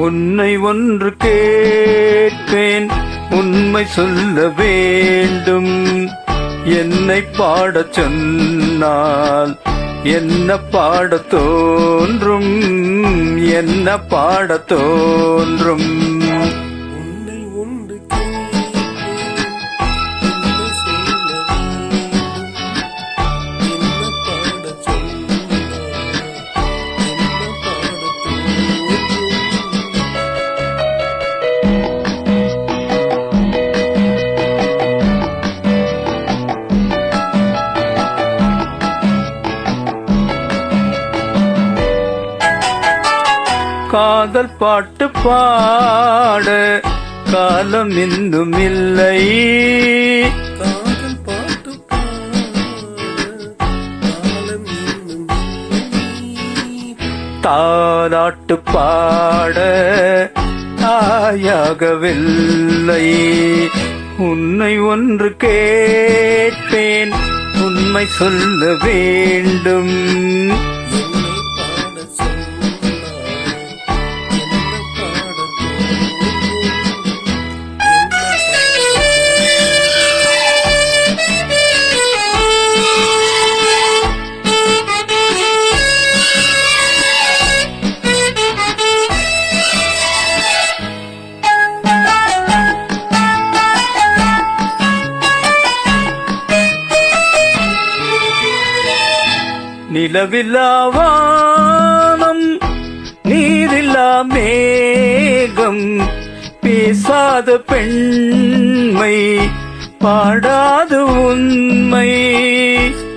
உன்னை ஒன்று கேட்பேன், உண்மை சொல்ல வேண்டும். என்னை பாடச் சொன்னால் என்ன பாடத் தோன்றும், என்ன பாடத் தோன்றும். உன்னை ஒன்று கேட்பேன், உண்மை சொல்ல வேண்டும். என்ன பாடச் சொன்னால் என்ன பாடத் தோன்றும். காதல் பாட்டு பாட காலம் இன்னும் இல்லை. காதல் பாட்டு பாட காலம் இன்னும் இல்லை. தாலாட்டு பாட ஆயாகவில்லை. உன்னை ஒன்று கேட்பேன், உண்மை சொல்ல வேண்டும். என்னை பாடச் சொன்னால் என்ன பாடத் தோன்றும். நிலவில்லா வானம், நீரில்லா மேகம், பேசாத பெண்மை, பாடாத உண்மை.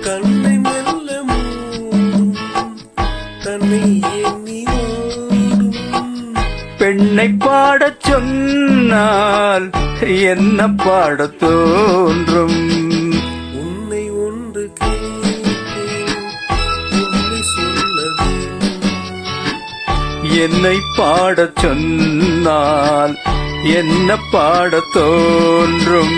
கண்ணை மெல்ல மூடும், தன்னை எண்ணி ஓடும். பெண்ணை பாடச் சொன்னால் என்ன பாடத் தோன்றும். உன்னை ஒன்று கேட்பேன், உண்மை சொல்ல வேண்டும். என்னை பாடச் சொன்னால் என்ன பாடத் தோன்றும்.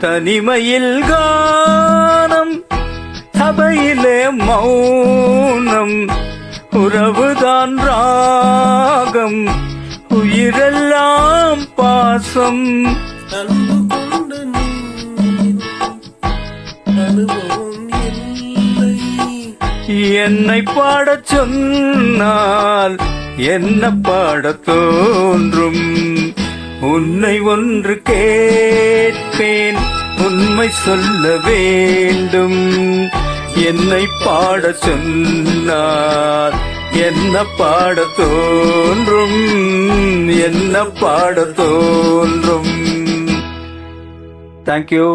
தனிமையில் கானம், சபையிலே மௌனம், உறவுதான் ராகம், உயிரெல்லாம் பாசம். அன்பு கொண்ட நீர் அனுபவம் இல்லை. என்னை பாடச் சொன்னால் என்ன பாடத் தோன்றும். உன்னை ஒன்று கேட்பேன், உண்மை சொல்ல வேண்டும். என்னை பாடச் சொன்னால் என்ன பாடத் தோன்றும், என்ன பாடத் தோன்றும். தேங்க்யூ.